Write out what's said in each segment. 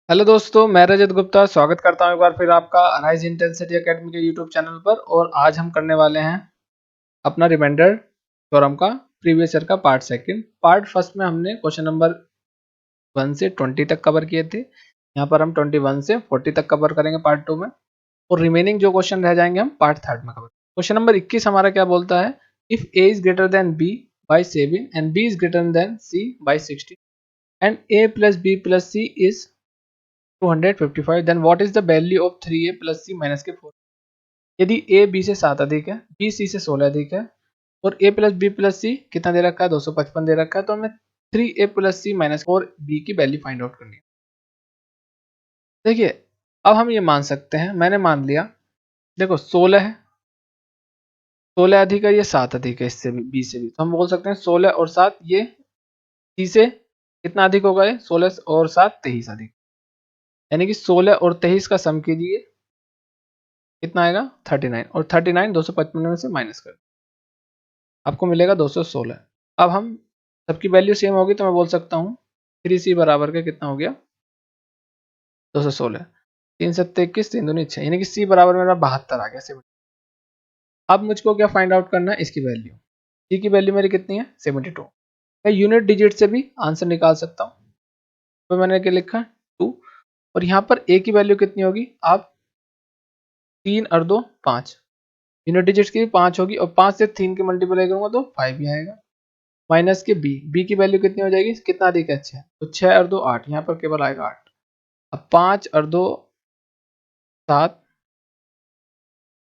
Hello दोस्तों, मैं रजत गुप्ता स्वागत करता हूं एक बार फिर आपका राइज इंटेंसिटी एकेडमी के यूट्यूब चैनल पर। और आज हम करने वाले हैं अपना रिमाइंडर थ्योरम का प्रीवियस ईयर का पार्ट सेकंड। पार्ट फर्स्ट में हमने क्वेश्चन नंबर 1 से 20 तक कवर किए थे। यहाँ पर हम 21 से 40 तक कवर करेंगे पार्ट 2 में, और रिमेनिंग जो क्वेश्चन रह जाएंगे हम पार्ट थर्ड में कवर। क्वेश्चन नंबर 21 हमारा क्या बोलता है, if A is greater than B by 7 and B is greater than C by 16 and A plus B plus C is 255, then what is the value of 3a plus c minus के 4। यदि a b से 7 अधिक है, b c से 16 अधिक है, और a plus b plus c कितना दे रखा है, 255 दे रखा है, तो हमें 3a plus c minus 4b की वैल्यू फाइंड आउट करनी है। देखिए, अब हम ये मान सकते हैं, मैंने मान लिया, देखो 16 है, 16 अधिक है, ये 7 अधिक है इससे भी, b से भी, तो हम बोल सकते हैं 16 और 7 ये c से कितना अधिक होगा, ये 16 और 7 23 अधिक, यानी कि 16 और 23 का सम कीजिए, कितना आएगा 39, और 39 255 में से माइनस कर आपको मिलेगा 216। अब हम सबकी वैल्यू सेम होगी तो मैं बोल सकता हूँ 3c बराबर का कितना हो गया 216, 3 सत्ते 21, 3 दूनी 6, यानी कि c बराबर मेरा 72 आ गया 70। अब मुझको क्या फाइंड आउट करना है, इसकी वैल्यू, c की वैल्यू मेरी कितनी है 72। मैं यूनिट डिजिट से भी आंसर निकाल सकता हूँ, तो मैंने क्या लिखा 2, और यहाँ पर a की वैल्यू कितनी होगी, आप 3 और 2 5, यूनिट डिजिट की 5 होगी, और 5 से 3 के मल्टीप्लाई करूंगा तो 5 ही आएगा, माइनस के बी की वैल्यू कितनी हो जाएगी, कितना अधिक है 6, तो 6 और 2 8, यहाँ पर केवल आएगा 8। अब 5 और 2 7,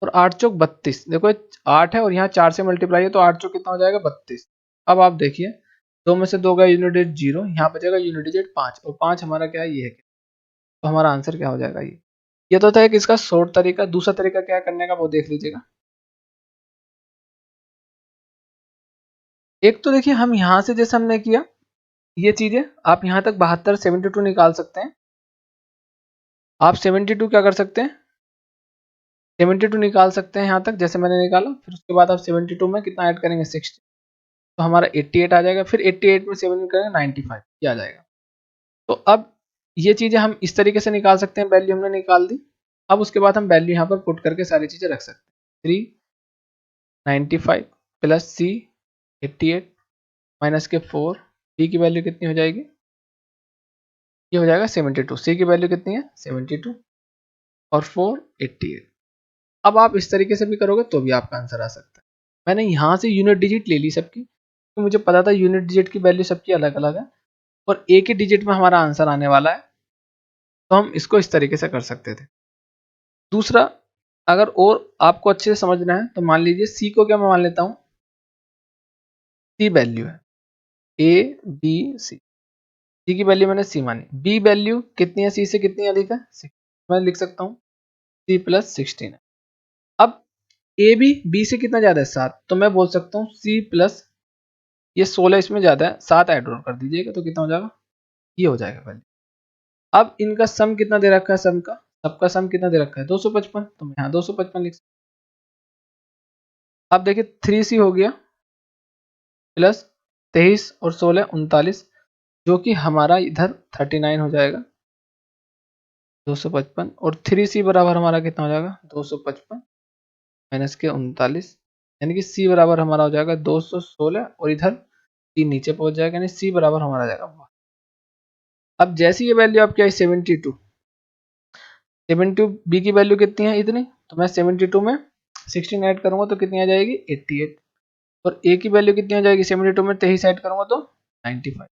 और 8 चौक 32, देखो 8 है और यहाँ 4 से मल्टीप्लाई है, तो 8 चौक कितना हो जाएगा 32। अब आप देखिए, 2 में से 2 गया यूनिट डिजिट 0, यहाँ बचेगा यूनिट डिजिट 5, और 5 हमारा क्या है, ये है, तो हमारा आंसर क्या हो जाएगा, ये तो था एक इसका शॉर्ट तरीका। दूसरा तरीका क्या करने का वो देख लीजिएगा। एक तो देखिए, हम यहाँ से जैसे हमने किया ये चीजें, आप यहाँ तक 72 72 निकाल सकते हैं। आप 72 क्या कर सकते हैं, 72 निकाल सकते हैं यहाँ तक, जैसे मैंने निकाला, फिर उसके बाद आप 72 में कितना ऐड करेंगे 60, तो हमारा 88 आ जाएगा, फिर 88 में 7 करेंगे 95, ये आ जाएगा। तो अब ये चीजें हम इस तरीके से निकाल सकते हैं, वैल्यू हमने निकाल दी। अब उसके बाद हम वैल्यू यहाँ पर पुट करके सारी चीजें रख सकते हैं। 395 प्लस सी 88 माइनस के 4, डी की वैल्यू कितनी हो जाएगी, ये हो जाएगा 72, सी की वैल्यू कितनी है 72, और 4 88। अब आप इस तरीके से भी करोगे तो भी आपका आंसर आ सकता है। मैंने यहाँ से यूनिट डिजिट ले ली सबकी, तो मुझे पता था यूनिट डिजिट की वैल्यू सबकी अलग अलग है, और एक ही डिजिट में हमारा आंसर आने वाला है, तो हम इसको इस तरीके से कर सकते थे। दूसरा, अगर और आपको अच्छे से समझना है तो मान लीजिए सी को क्या मैं मान लेता हूँ, सी वैल्यू है ए बी सी, सी की वैल्यू मैंने सी मानी, बी वैल्यू कितनी है, सी से कितनी अधिक है 6, मैं लिख सकता हूँ सी प्लस 16 है। अब ए भी बी से कितना ज्यादा है 7, तो मैं बोल सकता हूँ सी प्लस, ये 16 इसमें ज्यादा है, 7 ऐड और कर दीजिएगा तो कितना हो जाएगा, ये हो जाएगा वैल्यू। अब इनका सम कितना दे रखा है, सम का, सबका सम कितना दे रखा है 255, तो मैं यहाँ 255 लिख सकता हूँ। अब देखिए 3c हो गया प्लस 23 और 16 39, जो कि हमारा इधर 39 हो जाएगा 255, और 3c बराबर हमारा कितना हो जाएगा 255 माइनस के 39, यानी कि c बराबर हमारा हो जाएगा 216, और इधर 3 नीचे पहुंच जाएगा, यानी c बराबर हमारा आ जाएगा 1। अब जैसी ये वैल्यू आपकी आई 72, 72 बी की वैल्यू कितनी है इतनी, तो मैं 72 में 16 ऐड करूंगा तो कितनी आ जाएगी 88, और ए की वैल्यू कितनी हो जाएगी 72 में 23 ऐड करूंगा तो 95,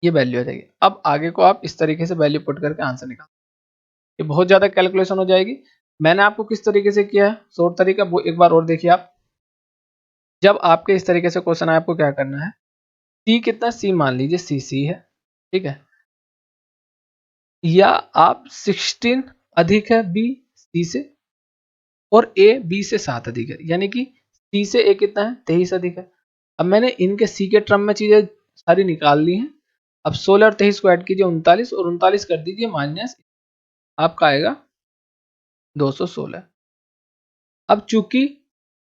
ये वैल्यू आ जाएगी। अब आगे को आप इस तरीके से वैल्यू पुट करके आंसर निकाल, ये बहुत ज्यादा कैलकुलेशन हो जाएगी। मैंने आपको किस तरीके से किया है शॉर्ट तरीका, वो एक बार और देखिए आप। जब आपके इस तरीके से क्वेश्चन आए, आपको क्या करना है, सी कितना, सी मान लीजिए सी है, ठीक है, या आप 16 अधिक है बी सी से, और ए बी से 7 अधिक है, यानी कि सी से ए कितना है 23 अधिक है। अब मैंने इनके सी के टर्म में चीजें सारी निकाल ली हैं। अब 16 और 23 को ऐड कीजिए 39, और 39 कर दीजिए माइनस, आपका आएगा 216। अब चूंकि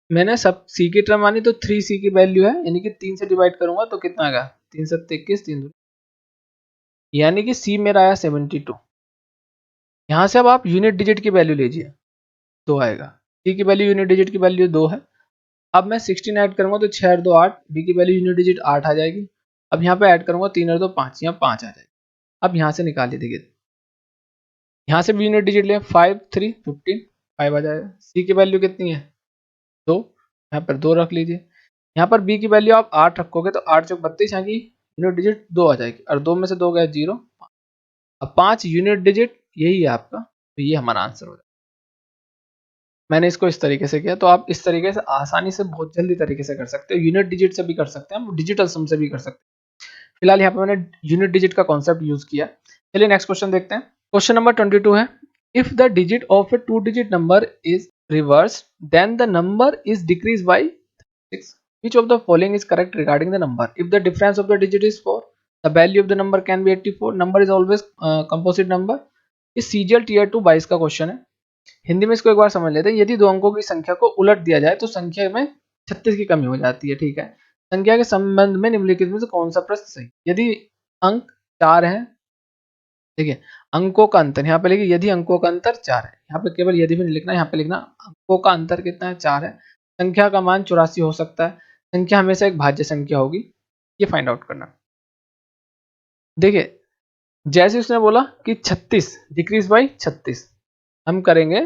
मैंने सब सी की टर्म मानी, तो 3c की वैल्यू है, यानी कि 3 से डिवाइड करूंगा तो कितना आएगा 3 7 21, 3 यानी कि सी मेरा आया 72। यहाँ से अब आप यूनिट डिजिट की वैल्यू लीजिए, 2 आएगा। सी की वैल्यू यूनिट डिजिट की वैल्यू 2 है। अब मैं 16 ऐड करूंगा तो 6 और 2 8, बी की वैल्यू यूनिट डिजिट 8 आ जाएगी। अब यहाँ पे ऐड करूंगा 3 और 2 5, यहाँ 5 आ जाएगी। अब यहाँ से निकालिए, देखिए यहाँ से भी यूनिट डिजिट ले, 5 3 15, 5 आ जाएगा। सी की वैल्यू कितनी है 2, यहाँ पर 2 रख लीजिए। यहाँ पर बी की वैल्यू आप 8 रखोगे तो 8 चौक 32, यहाँ की यूनिट डिजिट 2 आ जाएगी और 2 में से 2 गए 0। अब 5 यूनिट डिजिट यही है आपका, तो ये हमारा आंसर हो जाएगा। मैंने इसको इस तरीके से किया, तो आप इस तरीके से आसानी से बहुत जल्दी तरीके से कर सकते हो। यूनिट डिजिट से भी कर सकते हैं, डिजिटल सम से भी कर सकते हैं। फिलहाल यहाँ पे मैंने यूनिट डिजिट का कॉन्सेप्ट यूज किया। चलिए नेक्स्ट क्वेश्चन देखते हैं। क्वेश्चन नंबर 22 है, if the digit of a 2 digit number is reverse then the number is decrease by 6, which of the following is correct regarding the number? If the difference of the digit is 4, the value of the number can be 84, number is always composite number। ये CGL tier 2 22 का question है। हिंदी में इसको एक बार समझ लेते हैं। यदि दो अंकों की संख्या को उलट दिया जाए तो संख्या में 36 की कमी हो जाती है। ठीक है, संख्या के संबंध में निम्नलिखित में से कौन सा प्रश्न सही? यदि अंक 4 है, देखिए अंकों का अंतर यहाँ पे लिखिए, यदि अंकों का अंतर 4 है, यहाँ पे केवल यदि भी नहीं लिखना, यहाँ पे लिखना अंकों का अंतर कितना है 4 है, संख्या का मान 84 हो सकता है, संख्या हमेशा एक भाज्य संख्या होगी, ये फाइंड आउट करना। देखिए जैसे उसने बोला कि 36 डिक्रीज बाई 36, हम करेंगे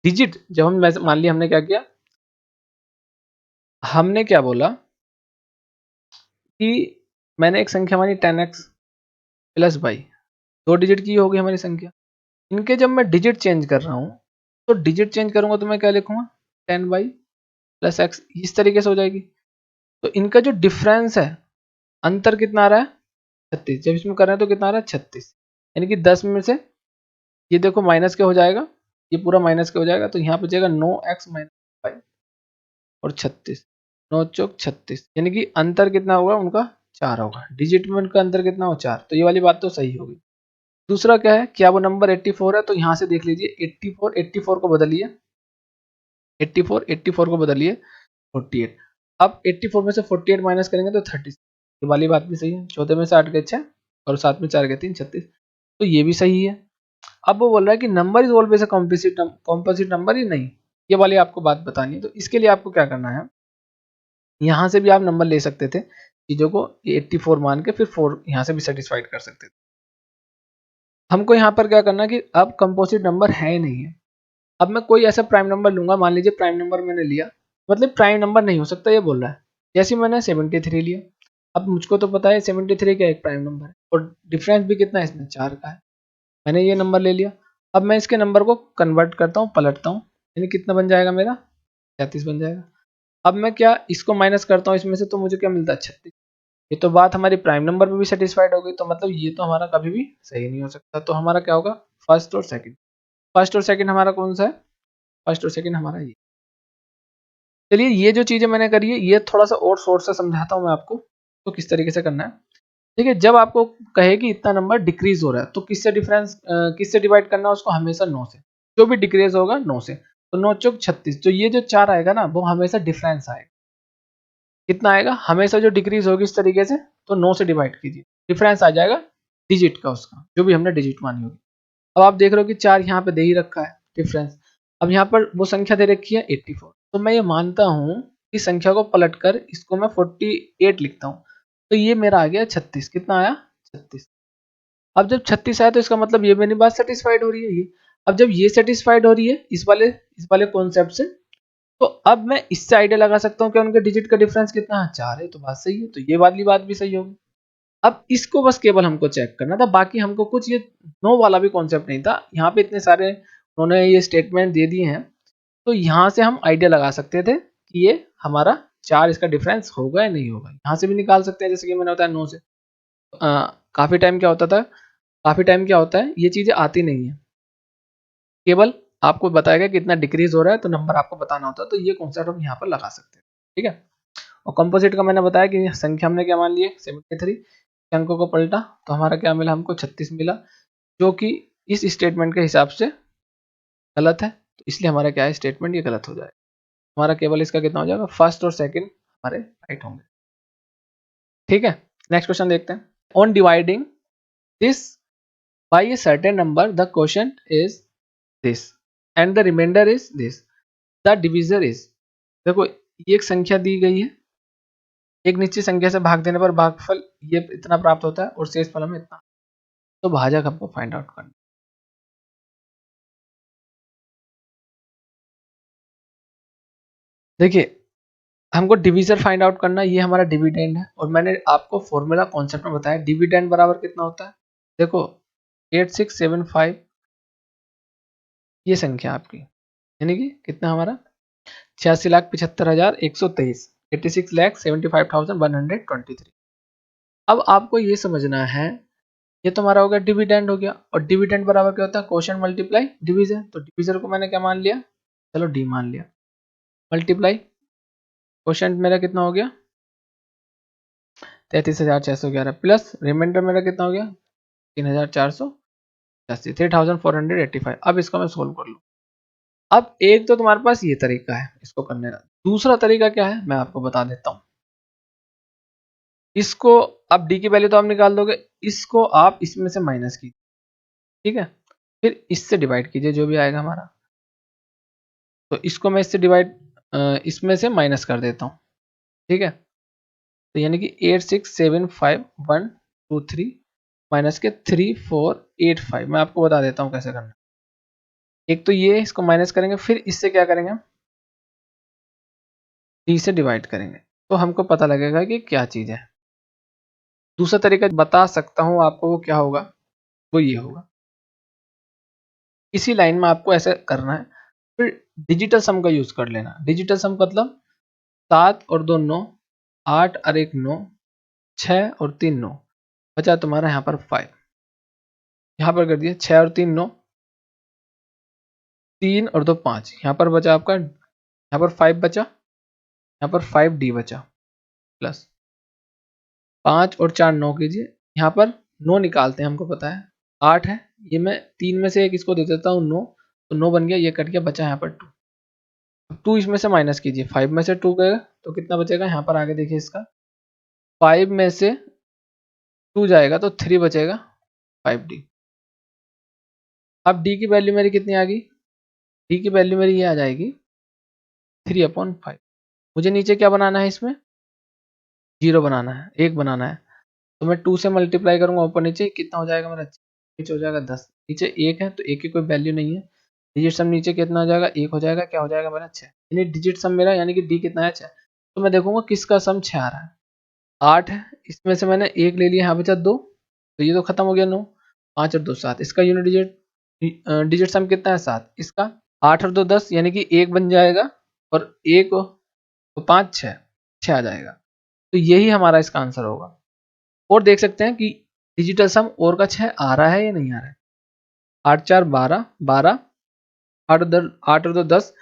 डिजिट। जब हम मान लिया हमने क्या किया, हमने क्या बोला कि मैंने एक संख्या मानी 10x प्लस बाई, 2 डिजिट की होगी हमारी संख्या। इनके जब मैं डिजिट चेंज कर रहा हूँ तो डिजिट चेंज करूंगा तो मैं क्या लिखूंगा 10 बाई प्लस एक्स, इस तरीके से हो जाएगी। तो इनका जो डिफरेंस है, अंतर कितना आ रहा है 36, जब इसमें कर रहे हैं तो कितना आ रहा है 36, यानी कि 10 में से ये देखो माइनस के हो जाएगा, ये पूरा माइनस के हो जाएगा, तो यहाँ पे जाएगा 9x माइनस 5 और 36, 9 चौक 36, यानी कि अंतर कितना होगा उनका 4 होगा। डिजिट में उनका अंतर कितना हो 4, तो ये वाली बात तो सही होगी। दूसरा क्या है, क्या वो नंबर 84 है? तो यहाँ से देख लीजिए 84 को बदलिए, 84 को बदलिए 48। अब 84 में से 48 माइनस करेंगे तो 36, ये वाली बात भी सही है। 14 में से 8 गए 6 और 7 में 4 गए 3, 36, तो ये भी सही है। अब वो बोल रहा है कि number is always a composite number ही नहीं, ये वाली आपको बात बतानी है। तो इसके लिए आपको क्या करना है, यहाँ से भी आप नंबर ले सकते थे चीज़ों को 84 मान के, फिर 4 यहाँ से भी सेटिस्फाइड कर सकते थे। हमको यहाँ पर क्या करना है कि अब कंपोजिट नंबर है ही नहीं है। अब मैं कोई ऐसा प्राइम नंबर लूंगा, मान लीजिए प्राइम नंबर मैंने लिया, मतलब प्राइम नंबर नहीं हो सकता ये बोल रहा है। जैसे मैंने 73 लिया, अब मुझको तो पता है 73 का एक प्राइम नंबर है और डिफरेंस भी कितना है इसमें 4 का है। मैंने ये नंबर ले लिया, अब मैं इसके नंबर को कन्वर्ट करता हूँ, पलटता हूँ, यानी कितना बन जाएगा मेरा 33 बन जाएगा। अब मैं क्या इसको माइनस करता हूँ इसमें से, तो मुझे क्या मिलता है 36। ये तो बात हमारी प्राइम नंबर पे भी सेटिस्फाइड हो गई, तो मतलब ये तो हमारा कभी भी सही नहीं हो सकता। तो हमारा क्या होगा फर्स्ट और सेकंड, फर्स्ट और सेकंड हमारा कौन सा है, फर्स्ट और सेकंड हमारा ये। चलिए ये जो चीजें मैंने करी है ये थोड़ा सा और सोर्स से समझाता हूँ मैं आपको, तो किस तरीके से करना है। देखिए जब आपको कहे कि इतना नंबर डिक्रीज हो रहा है तो किससे डिफरेंस किससे डिवाइड करना है उसको, हमेशा 9 से। जो भी डिक्रीज होगा 9 से, तो 9 चौक 36, तो ये जो 4 आएगा ना वो हमेशा डिफरेंस आएगा। कितना आएगा, हमेशा जो डिक्रीज होगी इस तरीके से, तो 9 से डिवाइड कीजिए, डिफरेंस आ जाएगा डिजिट का, उसका जो भी हमने डिजिट मानी होगी। अब आप देख रहे हो कि 4 यहाँ पे दे ही रखा है डिफरेंस। अब यहाँ पर वो संख्या दे रखी है 84, तो मैं ये मानता हूँ कि संख्या को पलटकर इसको मैं 48 लिखता हूँ, तो ये मेरा आ गया 36। कितना आया 36। अब जब 36 आया तो इसका मतलब ये मेरी बात सेटिस्फाइड हो रही है। ये अब जब ये सेटिस्फाइड हो रही है इस वाले कॉन्सेप्ट से, तो अब मैं इससे आइडिया लगा सकता हूँ कि उनके डिजिट का डिफरेंस कितना है 4 है, तो बात सही है, तो ये वाली बात भी सही होगी। अब इसको बस केवल हमको चेक करना था, बाकी हमको कुछ ये नो वाला भी कॉन्सेप्ट नहीं था। यहाँ पे इतने सारे उन्होंने ये स्टेटमेंट दे दिए हैं, तो यहाँ से हम आइडिया लगा सकते थे कि ये हमारा 4 इसका डिफरेंस होगा या नहीं होगा। यहाँ से भी निकाल सकते हैं, जैसे कि मैंने बताया 9 से। काफ़ी टाइम क्या होता था, काफ़ी टाइम क्या होता है ये चीज़ें आती नहीं है, केवल आपको बताएगा कि इतना डिक्रीज हो रहा है तो नंबर आपको बताना होता है, तो ये कॉन्सेप्ट हम यहाँ पर लगा सकते हैं। ठीक है, और कंपोजिट का मैंने बताया कि संख्या हमने क्या मान ली है 73, अंकों को पलटा तो हमारा क्या मिला, हमको 36 मिला, जो कि इस स्टेटमेंट के हिसाब से गलत है, तो इसलिए हमारा क्या है स्टेटमेंट ये गलत हो जाएगा। हमारा केवल इसका कितना हो जाएगा, फर्स्ट और सेकंड हमारे राइट होंगे। ठीक है, नेक्स्ट क्वेश्चन देखते हैं। On dividing this by a certain number the quotient is this and the remainder is this, the divisor is. देखो ये एक संख्या दी गई है, एक निश्चित संख्या से भाग देने पर भागफल ये इतना प्राप्त होता है और शेषफल हमें इतना, तो भाजक हमको फाइंड आउट करना। देखिए हमको डिविजर फाइंड आउट करना, ये हमारा डिविडेंड है और मैंने आपको फॉर्मूला कॉन्सेप्ट में बताया डिविडेंड बराबर कितना होता है। देखो 8675 ये संख्या आपकी, यानी कि कितना हमारा 86,75,123, 86,75,123। अब आपको ये समझना है, ये तो हमारा हो गया डिविडेंड हो गया, और डिविडेंड बराबर क्या होता है, क्वोशंट मल्टीप्लाई डिवीजर। तो डिवीजर को मैंने क्या मान लिया, चलो डी मान लिया, मल्टीप्लाई क्वोशंट मेरा कितना हो गया 33,611 प्लस रिमाइंडर मेरा कितना हो गया 3,480, 3,485। अब इसको मैं सोल्व कर लूँ। अब एक तो तुम्हारे पास ये तरीका है इसको करने का, दूसरा तरीका क्या है मैं आपको बता देता हूँ। इसको अब डी की वैल्यू तो आप निकाल दोगे, इसको आप इसमें से माइनस कीजिए, ठीक है, फिर इससे डिवाइड कीजिए जो भी आएगा हमारा। तो इसको मैं इससे डिवाइड इसमें से माइनस कर देता हूँ, ठीक है। तो यानी कि 8675,123 माइनस के 3485, मैं आपको बता देता हूँ कैसे करना। एक तो ये इसको माइनस करेंगे, फिर इससे क्या करेंगे, डी से डिवाइड करेंगे, तो हमको पता लगेगा कि क्या चीज है। दूसरा तरीका बता सकता हूँ आपको, वो क्या होगा, वो ये होगा, इसी लाइन में आपको ऐसे करना है, फिर डिजिटल सम का यूज कर लेना। डिजिटल सम मतलब 7 और 2 9, 8 और 1 9, 6 और 3 9, बचा तुम्हारा यहाँ पर 5, यहाँ पर कर दिया 6 और 3 9, 3 और 2 5, यहाँ पर बचा आपका, यहाँ पर 5 बचा, यहाँ पर 5d बचा, प्लस 5 और 4 9 कीजिए, यहाँ पर 9 निकालते हैं, हमको पता है 8 है, ये मैं 3 में से एक इसको दे देता हूँ 9, तो 9 बन गया, ये कट गया, बचा यहाँ पर 2। 2 इसमें से माइनस कीजिए, 5 में से 2 गएगा तो कितना बचेगा, यहाँ पर आगे देखिए इसका 5 में से 2 जाएगा तो 3 बचेगा 5d। अब d की वैल्यू मेरी कितनी आ गई, d की वैल्यू मेरी ये आ जाएगी 3/5। मुझे नीचे क्या बनाना है, इसमें 0 बनाना है, 1 बनाना है, तो मैं 2 से मल्टीप्लाई करूंगा ऊपर नीचे, कितना हो जाएगा मेरा, नीचे हो जाएगा 10, नीचे 1 है तो 1 की कोई वैल्यू नहीं है, डिजिट सम नीचे कितना हो जाएगा 1 हो जाएगा, क्या हो जाएगा मेरा 6, यानी डिजिट सम मेरा यानी कि डी कितना है 6। तो मैं देखूंगा किसका सम 6 आ रहा है, 8 है, इसमें से मैंने 1 ले लिया, यहाँ बचा 2, तो ये तो खत्म हो गया 9, 5 और 2 7, इसका यूनिट डिजिट सम कितना है 7, इसका 8 और 2 10, यानी कि 1 बन जाएगा, और 1 तो 5 6 6 आ जाएगा, तो यही हमारा इसका आंसर होगा। और देख सकते हैं कि डिजिटल सम और का 6 आ रहा है या नहीं आ रहा है, 8 4 12 12, 8 और 2 10,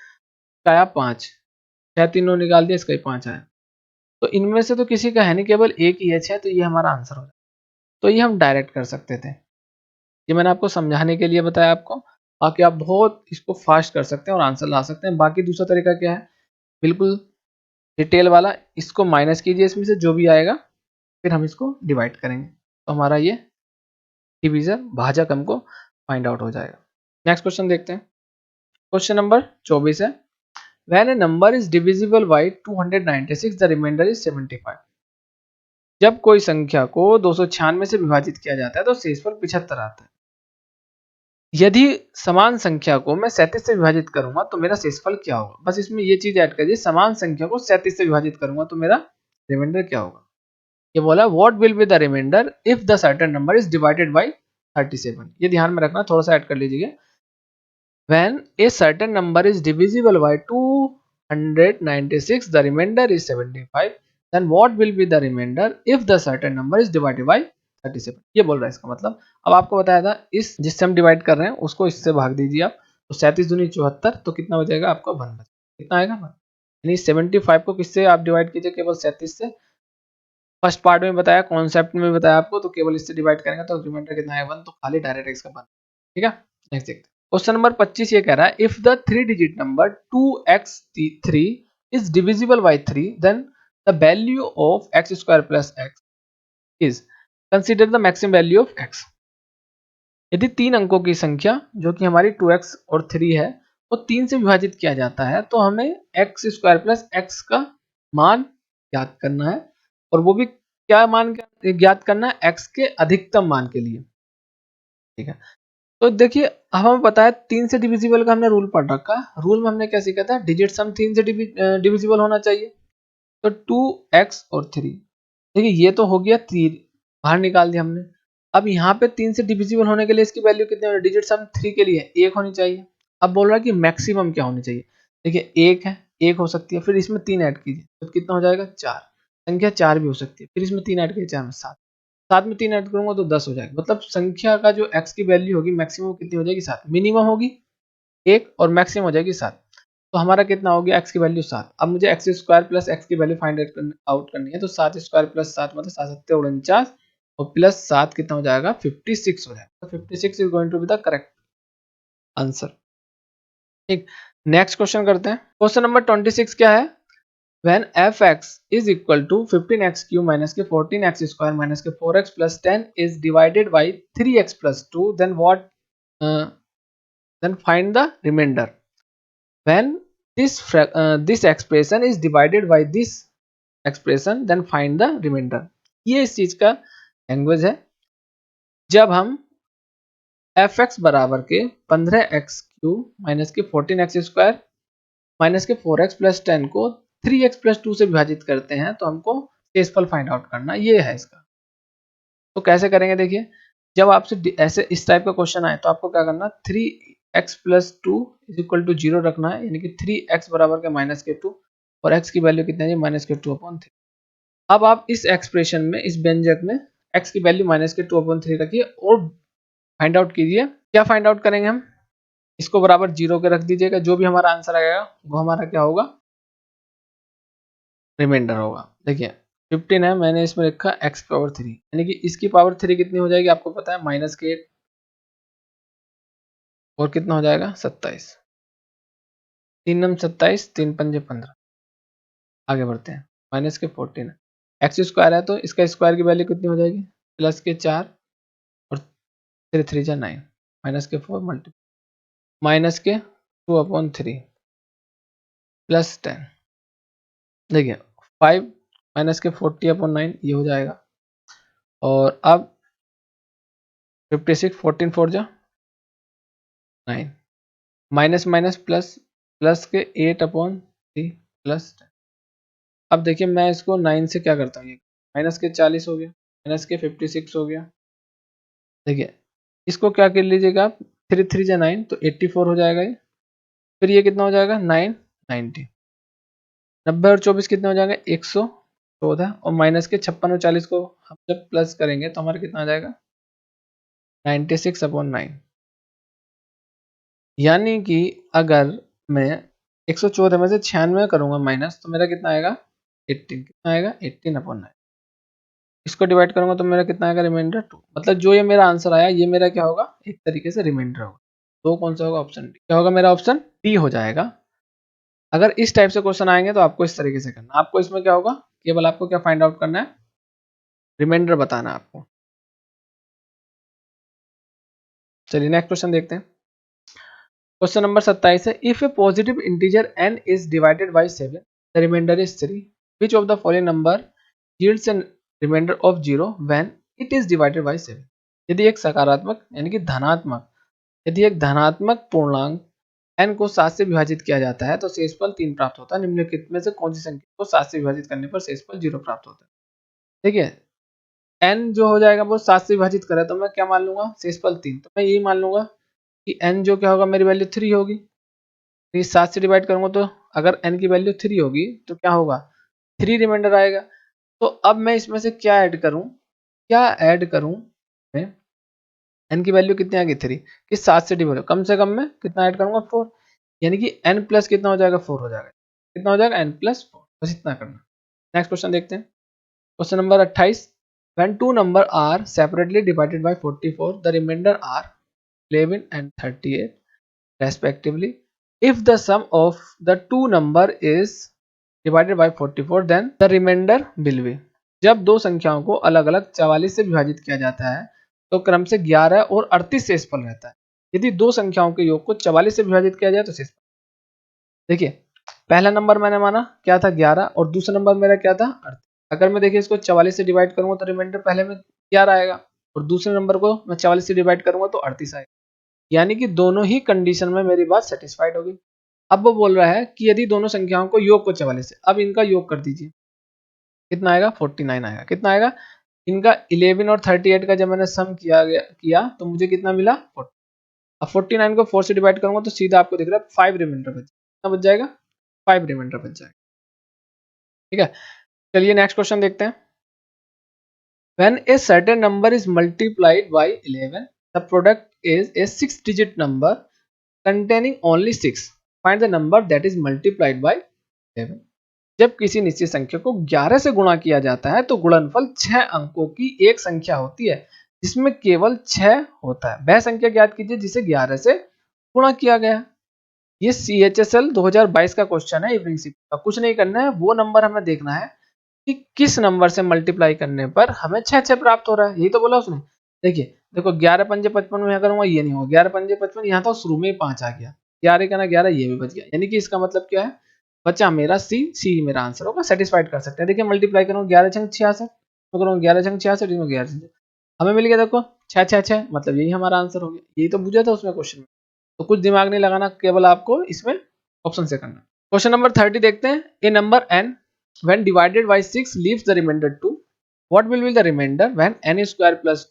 का आया 5, 6 तीनों निकाल दिया, इसका ही 5 आया, तो इनमें से तो किसी का है नहीं, केवल एक ही है 6, तो ये हमारा आंसर हो जाए। तो ये हम डायरेक्ट कर सकते थे, ये मैंने आपको समझाने के लिए बताया आपको, बाकी आप बहुत इसको फास्ट कर सकते हैं और आंसर ला सकते हैं। बाकी दूसरा तरीका क्या है, बिल्कुल डिटेल वाला, इसको माइनस कीजिए इसमें से जो भी आएगा, फिर हम इसको डिवाइड करेंगे, तो हमारा ये डिवीजर भाजक हमको फाइंड आउट हो जाएगा। नेक्स्ट क्वेश्चन देखते हैं, क्वेश्चन नंबर 24 है, when a number is divisible by 296 the remainder is 75। जब कोई संख्या को 296 से विभाजित किया जाता है तो शेषफल 75 आता है। यदि समान संख्या को मैं 37 से विभाजित करूंगा तो मेरा शेषफल क्या होगा, बस इसमें ये चीज ऐड करिए, समान संख्या को 37 से विभाजित करूंगा तो मेरा रिमाइंडर क्या होगा। ये बोला what will be the remainder if the certain number is divided by 37। ये ध्यान में रखना, थोड़ा सा ऐड कर लीजिए, when a certain number is divisible by 296 the remainder is 75, then what will be the remainder if the certain number is divided by 37। ये बोल रहा है इसका मतलब, अब आपको बताया था इस जिससे हम डिवाइड कर रहे हैं उसको इससे भाग दीजिए आप, तो 37 दूनी 74, तो कितना बचेगा आपको 1 बचेगा, कितना आएगा 1, यानी 75 को किससे आप डिवाइड कीजिए, केवल 37 से। फर्स्ट पार्ट में बताया, कॉन्सेप्ट में बताया आपको, तो केवल इससे डिवाइड करेंगे तो रिमाइंडर कितना आएगा 1, तो खाली डायरेक्ट इसका 1। ठीक है, नेक्स्ट देखते हैं, क्वेश्चन नंबर 25 ये कह रहा है if the 3 digit number 2x3 is divisible by 3 then the value of x² plus x is consider the maximum value of x। यदि 3 अंकों की संख्या जो कि हमारी 2x और 3 है वो 3 से विभाजित किया जाता है तो हमें एक्स स्क्वायर प्लस एक्स का मान ज्ञात करना है, और वो भी क्या मान ज्ञात करना है, एक्स के अधिकतम मान के लिए। ठीक है, तो देखिए अब हमें पता है 3 से डिविजिबल का हमने रूल पढ़ रखा है। रूल में हमने क्या सीखा था, डिजिट सम 3 से डिविजिबल होना चाहिए। तो 2x और 3, देखिए ये तो हो गया 3 बाहर निकाल दिया हमने। अब यहाँ पे 3 से डिविजिबल होने के लिए इसकी वैल्यू कितनी होनी, डिजिट सम 3 के लिए 1 होनी चाहिए। अब बोल रहा है कि मैक्सिमम क्या होनी चाहिए, देखिए 1 है, 1 हो सकती है, फिर इसमें 3 ऐड कीजिए तो कितना हो जाएगा 4, संख्या 4 भी हो सकती है, फिर इसमें 3 ऐड कीजिए 4 में 7, 7 में 3 ऐड करूंगा तो 10 हो जाएगा। मतलब संख्या का जो x की वैल्यू होगी मैक्सिमम कितनी हो जाएगी 7, मिनिमम होगी 1 और मैक्सिमम हो जाएगी 7। तो हमारा कितना हो गया x की वैल्यू 7। अब मुझे एक्स स्क्वायर प्लस एक्स की वैल्यू फाइंड आउट करनी है, तो 7 स्क्वायर प्लस 7 मतलब 7 7 49 और प्लस 7 कितना हो जाएगा 56 हो जाएगा। तो 56 is going to be the correct answer. ठीक, नेक्स्ट क्वेश्चन करते हैं। क्वेश्चन नंबर 26 क्या है, when fx is equal to 15x cube minus के 14x square minus के 4x plus 10 is divided by 3x plus 2, then what then find the remainder when this expression is divided by this expression, then find the remainder। ये इस चीज का language है। जब हम fx बराबर के 15x क्यूब माइनस के 14x स्क्वायर माइनस के 4x प्लस 10 को 3x प्लस 2 से विभाजित करते हैं तो हमको शेषफल फाइंड आउट करना, ये है इसका। तो कैसे करेंगे, देखिए जब आपसे ऐसे इस टाइप का क्वेश्चन आए तो आपको क्या करना, 3x plus 2 is equal to 0 रखना है, यानी कि 3x बराबर के माइनस के 2 और x की वैल्यू कितनी है माइनस के 2/3। अब आप इस एक्सप्रेशन में इस व्यंजक में x की वैल्यू माइनस के 2/3 रखिए और फाइंड आउट कीजिए। क्या फाइंड आउट करेंगे हम, इसको बराबर 0 के रख दीजिएगा, जो भी हमारा आंसर आएगा वो हमारा क्या होगा, रिमाइंडर होगा। देखिए 15 है, मैंने इसमें लिखा x पावर 3, यानी कि इसकी पावर 3 कितनी हो जाएगी आपको पता है माइनस के 8 और कितना हो जाएगा 27, 3 नम 27, 3 पंजे 15। आगे बढ़ते हैं, माइनस के 14 एक्स स्क्वायर है तो इसका स्क्वायर की वैल्यू कितनी हो जाएगी प्लस के 4 और 3 3 जा 9 माइनस के 4 मल्टी माइनस के 2/3 प्लस 10। देखिए 5 माइनस के 40/9 ये हो जाएगा, और अब 56 14 4 जा 9 माइनस माइनस प्लस प्लस के 8/3 प्लस 10। अब देखिए मैं इसको 9 से क्या करता हूँ, माइनस के 40 हो गया, माइनस के 56 हो गया। देखिए इसको क्या कर लीजिएगा आप, 3 3 जा 9 तो 84 हो जाएगा ये, फिर ये कितना हो जाएगा 9 90, 90 और 24 कितना हो जाएगा 114, और माइनस के 56 और 40 को हम जब प्लस करेंगे तो हमारा कितना आ जाएगा 96/9। यानी कि अगर मैं 114 में से 96 करूंगा माइनस तो मेरा कितना आएगा 18, कितना आएगा 18/9। इसको डिवाइड करूंगा तो मेरा कितना आएगा रिमाइंडर 2। मतलब जो ये मेरा आंसर आया ये मेरा क्या होगा एक तरीके से रिमाइंडर होगा। तो कौन सा होगा, ऑप्शन डी। क्या होगा मेरा, ऑप्शन डी हो जाएगा। अगर इस टाइप से क्वेश्चन आएंगे तो आपको इस तरीके से करना, आपको इसमें क्या होगा, केवल आपको क्या फाइंड आउट करना है, रिमाइंडर बताना है आपको। चलिए नेक्स्ट क्वेश्चन देखते हैं। क्वेश्चन नंबर 27 है, if a positive integer n is divided by 7 the remainder is 3, which of the following number yields an remainder of 0 when it is divided by 7। यदि एक सकारात्मक यानी कि धनात्मक, यदि एक धनात्मक पूर्णांक n को 7 से विभाजित किया जाता है तो शेषफल 3 प्राप्त होता है। निम्नलिखित में से कौन सी संख्या को 7 से विभाजित करने पर शेषफल 0 प्राप्त होता है। देखिए n जो हो जाएगा वो 7 से विभाजित करे तो मैं क्या मान लूंगा शेषफल 3, तो मैं यही मान लूंगा कि n जो क्या होगा मेरी वैल्यू 3 होगी। तो 7 से डिवाइड करूंगा तो अगर n की वैल्यू 3 होगी तो क्या होगा 3 रिमाइंडर आएगा। तो अब मैं इसमें से क्या ऐड करूं, मैं n की वैल्यू कितनी आ गई 3 कि 7 से डिवाइड, कम से कम मैं कितना ऐड करूंगा 4, यानी कि n प्लस कितना हो जाएगा 4 हो जाएगा, कितना हो जाएगा n प्लस 4, बस इतना करना। नेक्स्ट क्वेश्चन देखते हैं। Question number 28, when two number are separately divided by 44 the remainder are 11 and 38 respectively, if the sum of the two number is divided by 44 then the remainder will be। जब दो संख्याओं को अलग अलग 44 से विभाजित किया जाता है तो क्रम से 11 और 38 शेषफल रहता है। यदि दो संख्याओं के योग को 44 से विभाजित किया जाए तो शेषफल, देखिए पहला नंबर मैंने माना क्या था 11 और दूसरा नंबर मेरा क्या था 38। अगर मैं देखिए इसको 44 से डिवाइड करूंगा तो रिमाइंडर पहले में 11 आएगा और दूसरे नंबर को मैं 44 से डिवाइड करूंगा तो 38 आएगा, यानी कि दोनों ही कंडीशन में मेरी बात सेटिस्फाइड होगी। अब वो बोल रहा है कि यदि दोनों संख्याओं को योग को 44 से, अब इनका योग कर दीजिए, कितना आएगा 49 आएगा। कितना आएगा, इनका 11 और 38 का जब मैंने सम किया तो मुझे कितना मिला 40। अब 49 को 4 से डिवाइड करूंगा तो सीधा आपको दिख रहा है 5 रिमाइंडर बच, कितना बच जाएगा 5 रिमाइंडर बच जाएगा। ठीक है, चलिए नेक्स्ट क्वेश्चन देखते हैं। When a certain number is multiplied by 11, the product is a 6-digit number containing only 6. Find the number that is multiplied by 11. जब किसी निश्चित संख्या को 11 से गुणा किया जाता है तो गुणनफल 6 अंकों की एक संख्या होती है जिसमें केवल 6 होता है। वह संख्या ज्ञात कीजिए जिसे 11 से गुणा किया गया। ये CHSL 2022 का क्वेश्चन है, इवनिंग शिफ्ट का। कुछ नहीं करना है, वो नंबर हमें देखना है कि किस नंबर से मल्टीप्लाई करने पर हमें 6 प्राप्त हो रहा है, यही तो बोला उसने। देखिए देखो 11 पंजे 55 में करूंगा ये नहीं होगा, 11 पंजे 55 यहाँ था शुरू में ही 5 आ गया, 11 का ना 11 ये भी बच गया, यानी कि इसका मतलब क्या है बच्चा मेरा सी मेरा आंसर होगा, सेटिस्फाइड कर सकते हैं। देखिए मल्टीप्लाई करूंगा 11 छंग 66, तो करूंगा 11 छंग 66, इसमें 11 हमें मिल गया, देखो 6 6 6, मतलब यही हमारा आंसर हो गया। यही तो पूछा था उसमें क्वेश्चन में, तो कुछ दिमाग नहीं लगाना, केवल आपको इसमें ऑप्शन से करना। क्वेश्चन नंबर 30 देखते हैं। ए number n when divided by 6 leaves the remainder 2, what will be the remainder when n square plus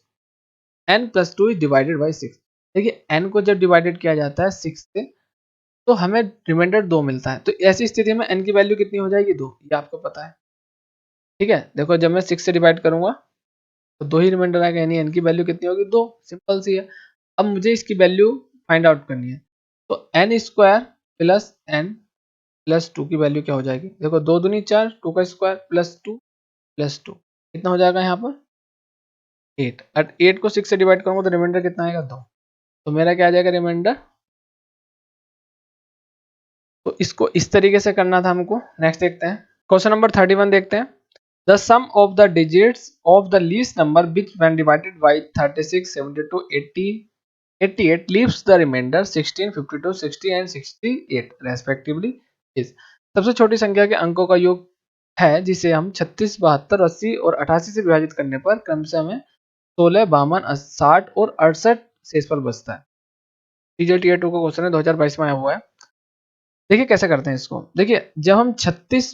n plus 2 is divided by 6। देखिए n को जब डिवाइडेड किया जाता है 6 से तो हमें रिमाइंडर 2 मिलता है, तो ऐसी स्थिति में n की वैल्यू कितनी हो जाएगी 2, ये आपको पता है। ठीक है, देखो जब मैं 6 से डिवाइड करूंगा तो 2 ही रिमाइंडर आएगा, यानी n की वैल्यू कितनी होगी 2, सिंपल सी है। अब मुझे इसकी वैल्यू फाइंड आउट करनी है, तो n square plus n plus 2 की वैल्यू क्या हो जाएगी, देखो 2 दूनी 4, 2 का स्क्वायर प्लस 2 प्लस 2 कितना हो जाएगा यहाँ पर 8। और 8 को 6 से डिवाइड करूंगा तो रिमाइंडर कितना आएगा 2, तो मेरा क्या आ जाएगा रिमाइंडर। तो इसको इस तरीके से करना था हमको। नेक्स्ट देखते हैं, क्वेश्चन नंबर 31 देखते हैं। The sum of the digits of the least number which when divided by 36 72 80 88 leaves the remainder 16 52 60 and 68 respectively is. सबसे छोटी संख्या के अंकों का योग है जिसे हम 36 72 80 और 88 से विभाजित करने पर क्रमशः हमें 16 52 60 और 68 शेषफल बचता है। टीजर टीयर 2 का क्वेश्चन है, 2022 में आया हुआ है। देखिए कैसे करते हैं इसको। देखिए जब हम 36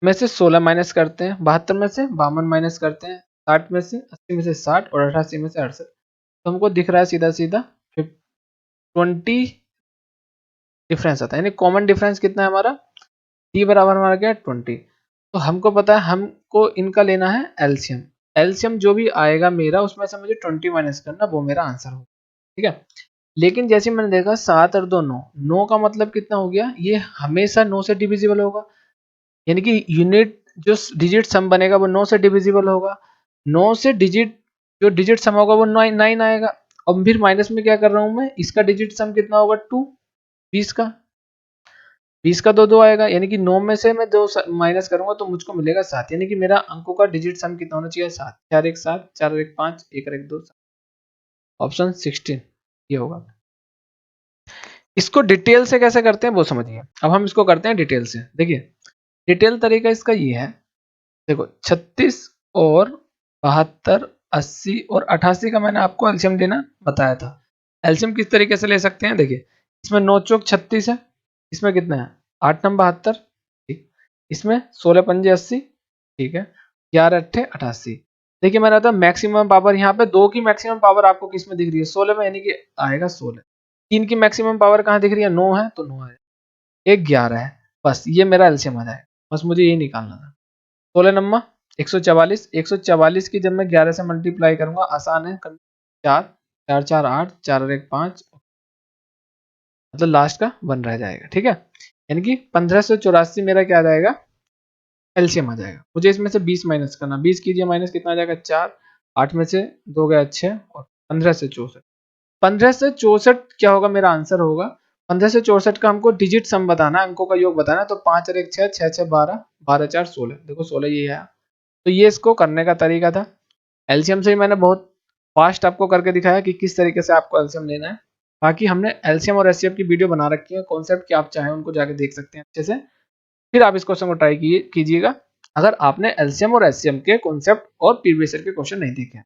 में से 16 माइनस करते हैं, 72 में से 52 माइनस करते हैं, 60 में से 80 में से 60 और 88 में से 68, तो हमको दिख रहा है सीधा सीधा 20 डिफरेंस आता है, यानी कॉमन डिफरेंस कितना है हमारा, टी बराबर हमारा क्या है 20। तो हमको पता है हमको इनका लेना है एलसीएम। एलसीएम जो भी आएगा मेरा उसमें से मुझे 20 माइनस करना, वो मेरा आंसर होगा। ठीक है, लेकिन जैसे मैंने देखा 7 और 2 9, 9 का मतलब कितना हो गया, ये हमेशा 9 से डिविजिबल होगा, यानी कि यूनिट जो डिजिट सम बनेगा वो 9 से डिविजिबल होगा। 9 से डिजिट जो डिजिट सम होगा वो 9 आएगा। अब फिर माइनस में क्या कर रहा हूं मैं, इसका डिजिट सम कितना होगा 2, 20 का 2 2 आएगा, यानी कि 9 में से मैं 2 माइनस करूंगा तो मुझको मिलेगा 7, यानी कि मेरा अंकों का डिजिट सम कितना होना चाहिए 7। 4 1 7, 4 1 5, 1 1 2 7, ऑप्शन 16 ये होगा। इसको डिटेल से कैसे करते हैं वो समझिए। अब हम इसको करते हैं डिटेल से। देखिए डिटेल तरीका इसका ये है, देखो 36 और 72 80 और 88 का मैंने आपको एलसीएम देना बताया था। एलसीएम किस तरीके से ले सकते हैं, देखिए इसमें 9 चौक 36 है, इसमें कितना है 8 नंबर 72, ठीक, इसमें 16 पंजे 80, ठीक है, 11 अट्ठे 88। देखिए मैंने था मैक्सिमम पावर, यहाँ पे 2 की मैक्सिमम पावर आपको किस में दिख रही है 16 में, यानी कि आएगा 16। 3 की मैक्सिमम पावर कहाँ दिख रही है 9 है, तो 9 है, एक 11 है, बस ये मेरा एलसीएम आ जाएगा, बस मुझे यही निकालना था। 16 नंबर 144, 144 की जब मैं 11 से मल्टीप्लाई करूंगा आसान है, 4 4 4 8, 4 1 5, मतलब लास्ट का 1 रह जाएगा। ठीक है, यानी कि 1584 मेरा क्या आ जाएगा एलसीएम आ जाएगा। मुझे इसमें से 20 माइनस करना, 20 कीजिए माइनस, कितना आ जाएगा 4, 8 में से 2 गया 6 और 15 से 64। 15 से 64 क्या होगा मेरा आंसर होगा। 15 से 64 का हमको डिजिट सम बताना, अंकों का योग बताना, तो 5 और 1 6, 6 6 12, 12 4 16, देखो 16 ये है। तो ये इसको करने का तरीका था। एलसीएम से ही मैंने बहुत फास्ट आपको करके दिखाया कि किस तरीके से आपको एलसीएम लेना है। बाकी हमने एलसीएम और एचसीएफ की वीडियो बना रखी है, कॉन्सेप्ट की आप चाहें उनको जाके देख सकते हैं अच्छे से, फिर आप इस क्वेश्चन को ट्राई कीजिएगा अगर आपने एलसीएम और एचसीएम के कॉन्सेप्ट और प्रीवियस ईयर के क्वेश्चन नहीं देखे हैं।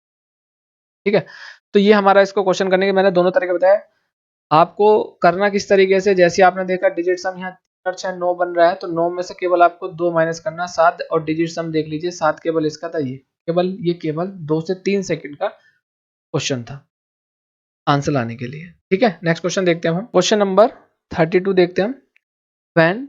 ठीक है, तो ये हमारा इसको क्वेश्चन करने के मैंने दोनों तरीके बताया। आपको करना किस तरीके से, जैसे आपने देखा डिजिट सम यहाँ 9 बन रहा है, तो 9 में से केवल आपको 2 माइनस करना, 7 और डिजिट सम देख लीजिए, 7 केवल इसका था, ये केवल 2 से 3 सेकंड का क्वेश्चन था आंसर लाने के लिए। ठीक है, नेक्स्ट क्वेश्चन देखते हैं हम। क्वेश्चन नंबर 32 देखते हैं हम। When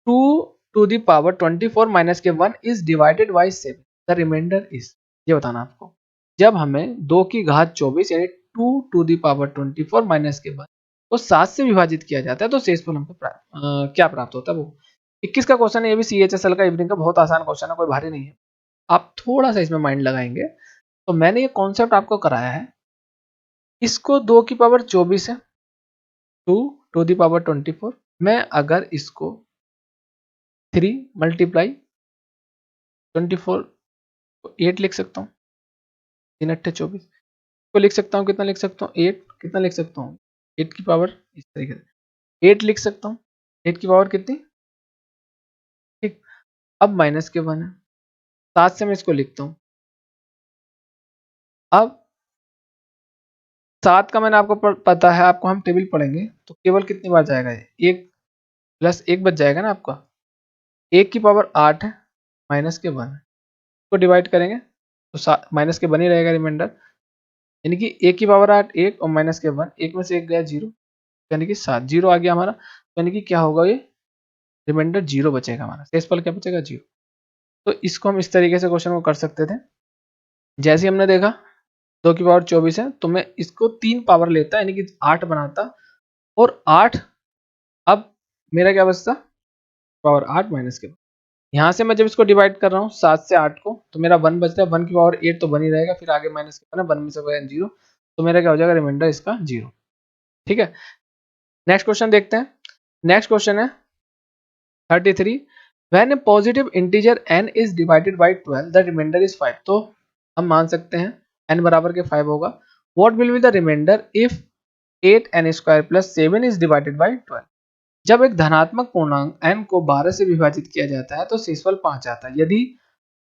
2 to the power 24 minus के 1 is divided by 7 the remainder is, ये बताना आपको। जब हमें 2 की घात 24 यानी 2 टू द पावर 24 माइनस के 1 को 7 से विभाजित किया जाता है तो शेषफल हमको क्या प्राप्त होता है, वो 21 का क्वेश्चन है। ये भी सीएचएसएल का इवनिंग का बहुत आसान क्वेश्चन है, कोई भारी नहीं है। आप थोड़ा सा इसमें माइंड लगाएंगे तो मैंने ये कॉन्सेप्ट आपको कराया है। इसको 2 की पावर 24 है, 2 टू दी पावर 24, मैं अगर इसको 3 मल्टीप्लाई 24 8 लिख सकता हूँ, 3 अट्ठे 24 को लिख सकता हूँ, कितना लिख सकता हूँ 8, कितना लिख सकता हूँ 8 की पावर इस तरीके से 8 लिख सकता हूँ, 8 की पावर कितनी, ठीक। अब माइनस के 1 है, 7 से मैं इसको लिखता हूँ। अब 7 का मैंने आपको पता है, आपको हम टेबल पढ़ेंगे तो केवल कितनी बार जाएगा, ये 1 प्लस 1 बच जाएगा ना आपका, 1 की पावर 8 है माइनस के 1 है, को डिवाइड करेंगे तो माइनस के 1 ही रहेगा रिमाइंडर, यानी कि 1 की पावर 8 1 और माइनस के 1, 1 में से 1 गया 0, यानी कि 7, 0 आ गया हमारा, यानी कि क्या होगा, ये रिमाइंडर 0 बचेगा हमारा, शेषफल क्या बचेगा 0। तो इसको हम इस तरीके से क्वेश्चन को कर सकते थे। जैसे हमने देखा 2 की पावर 24 है तो मैं इसको 3 पावर लेता यानी कि 8 बनाता, और 8 अब मेरा क्या बचता, पावर 8 माइनस के, यहाँ से मैं जब इसको डिवाइड कर रहा हूँ 7 से 8 को तो मेरा 1 बचता है, 1 की पावर 8 तो 1 ही रहेगा, फिर आगे माइनस के 1 में से 0, तो मेरा क्या हो जाएगा रिमाइंडर इसका 0। ठीक है, नेक्स्ट क्वेश्चन देखते हैं। नेक्स्ट क्वेश्चन है 33, when a positive integer n is divided by 12 the remainder is 5, तो हम मान सकते हैं n बराबर के 5 होगा। What will be the remainder if 8n square plus 7 is divided by 12, जब एक धनात्मक पूर्णांक n को 12 से विभाजित किया जाता है तो शेषफल 5 आता है। यदि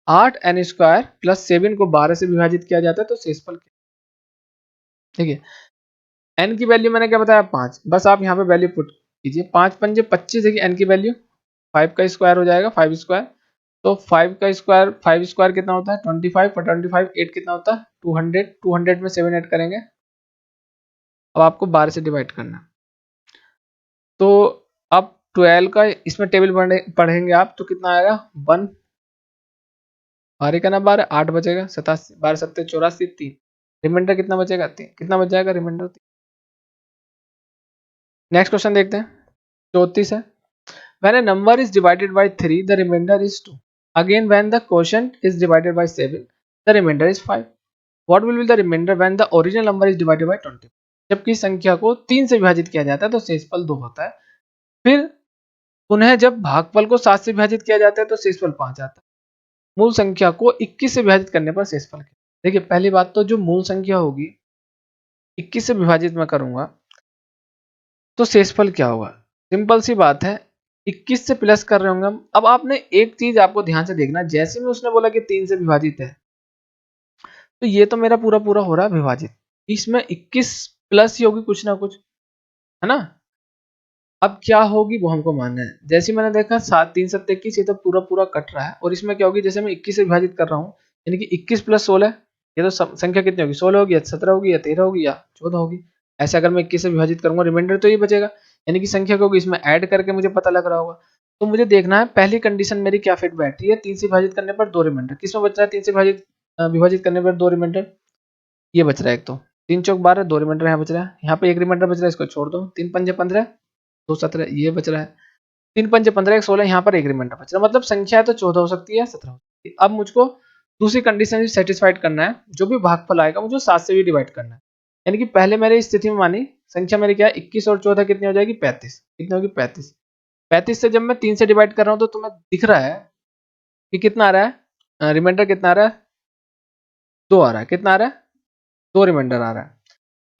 8n स्क्वायर प्लस 7 को 12 से विभाजित किया जाता है तो शेषफल क्या, ठीक है। n की वैल्यू मैंने क्या बताया 5, बस आप यहाँ पे वैल्यू पुट कीजिए, 5 पंजे 25 है कि n की वैल्यू 5 का स्क्वायर हो जाएगा, 5 स्क्वायर, तो 5 का स्क्वायर 5 स्क्वायर कितना होता है 25 और 25 8 कितना होता है 200, 200 में 7 ऐड करेंगे, अब आपको 12 से डिवाइड करना है। तो अब 12 का इसमें टेबल पढ़ेंगे आप तो कितना आएगा 1, 12 का ना 12 8 बचेगा 87, 12 सत्ते 84, 3, रिमाइंडर कितना बचेगा 3, कितना बच जाएगा रिमाइंडर 3। नेक्स्ट क्वेश्चन देखते हैं 34 है, when a number is divided by 3 the remainder is 2, again when the quotient is divided by 7 the remainder is 5, what will be the remainder when the original number is divided by 20, जबकि संख्या को 3 से विभाजित किया जाता है तो शेषफल 2 होता है, फिर पुनः जब भागफल को 7 से विभाजित किया जाता है तो शेषफल 5 आता है, मूल संख्या को 21 से विभाजित करने पर शेषफल क्या। देखिए पहली बात तो जो मूल संख्या होगी 21 से विभाजित मैं करूंगा तो शेषफल क्या होगा, सिंपल सी बात है 21 से प्लस कर रहे होंगे हम। अब आपने एक चीज आपको ध्यान से देखना, जैसे में उसने बोला कि 3 से विभाजित है तो ये तो मेरा पूरा पूरा हो रहा है विभाजित, इसमें 21 प्लस ही होगी कुछ ना कुछ, है ना। अब क्या होगी वो हमको मानना है, जैसे मैंने देखा 7 3 7 21, ये तो पूरा पूरा कट रहा है, और इसमें क्या होगी जैसे मैं 21 से विभाजित कर रहा हूँ यानी कि 21 प्लस 16, ये तो संख्या कितनी होगी 16 होगी या 17 होगी या 13 होगी या 14 होगी। ऐसे अगर मैं 21 से विभाजित करूंगा रिमाइंडर तो ये बचेगा, यानी कि संख्या को इसमें ऐड करके मुझे पता लग रहा होगा। तो मुझे देखना है पहली कंडीशन मेरी क्या फिट बैठ रही है, 3 से विभाजित करने पर 2 रिमाइंडर, किसमें बच रहा है 3 से विभाजित करने पर 2 रिमाइंडर, ये बच रहा है एक, तो 3 चौक 12 2 रिमाइंडर यहाँ बच रहा है, यहाँ पे 1 रिमाइंडर बच रहा है, इसको छोड़ दो, 3 पंजे 15 2 17 ये बच रहा है, 3 पंजे 15 1 16, यहाँ पर 1 रिमाइंडर बच रहा है, मतलब संख्या है तो 14 हो सकती है 17 हो सकती है। अब मुझको दूसरी कंडीशन सेटिस्फाइड करना है, जो भी भागफल आएगा मुझे 7 से भी डिवाइड करना है, यानी कि पहले मेरी स्थिति में मानी संख्या मेरी क्या है 21 और 14 कितनी हो जाएगी 35, कितनी होगी 35, 35 से जब मैं 3 से डिवाइड कर रहा हूँ तो तुम्हें दिख रहा है कि कितना आ रहा है, रिमाइंडर कितना आ रहा है 2 आ रहा है, कितना आ रहा है 2 रिमाइंडर आ रहा है।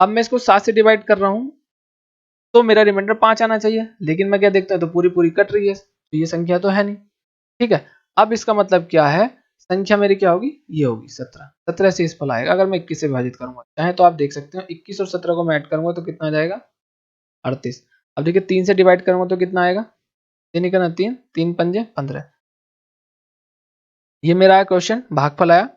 अब मैं इसको 7 से डिवाइड कर रहा हूँ तो मेरा रिमाइंडर 5 आना चाहिए, लेकिन मैं क्या देखता हूँ तो पूरी पूरी कट रही है, तो ये संख्या तो है नहीं। ठीक है, अब इसका मतलब क्या है, संख्या मेरी क्या होगी, ये होगी 17। 17 से इस फल आएगा। अगर मैं 21 से विभाजित करूंगा, चाहे तो आप देख सकते हो 21 और 17 को मैं ऐड करूंगा तो कितना आ जाएगा, 38। अब देखिए 3 से डिवाइड करूंगा तो कितना आएगा, 3 करना 3, 3 पंजे 15। ये मेरा क्वेश्चन भागफल आया,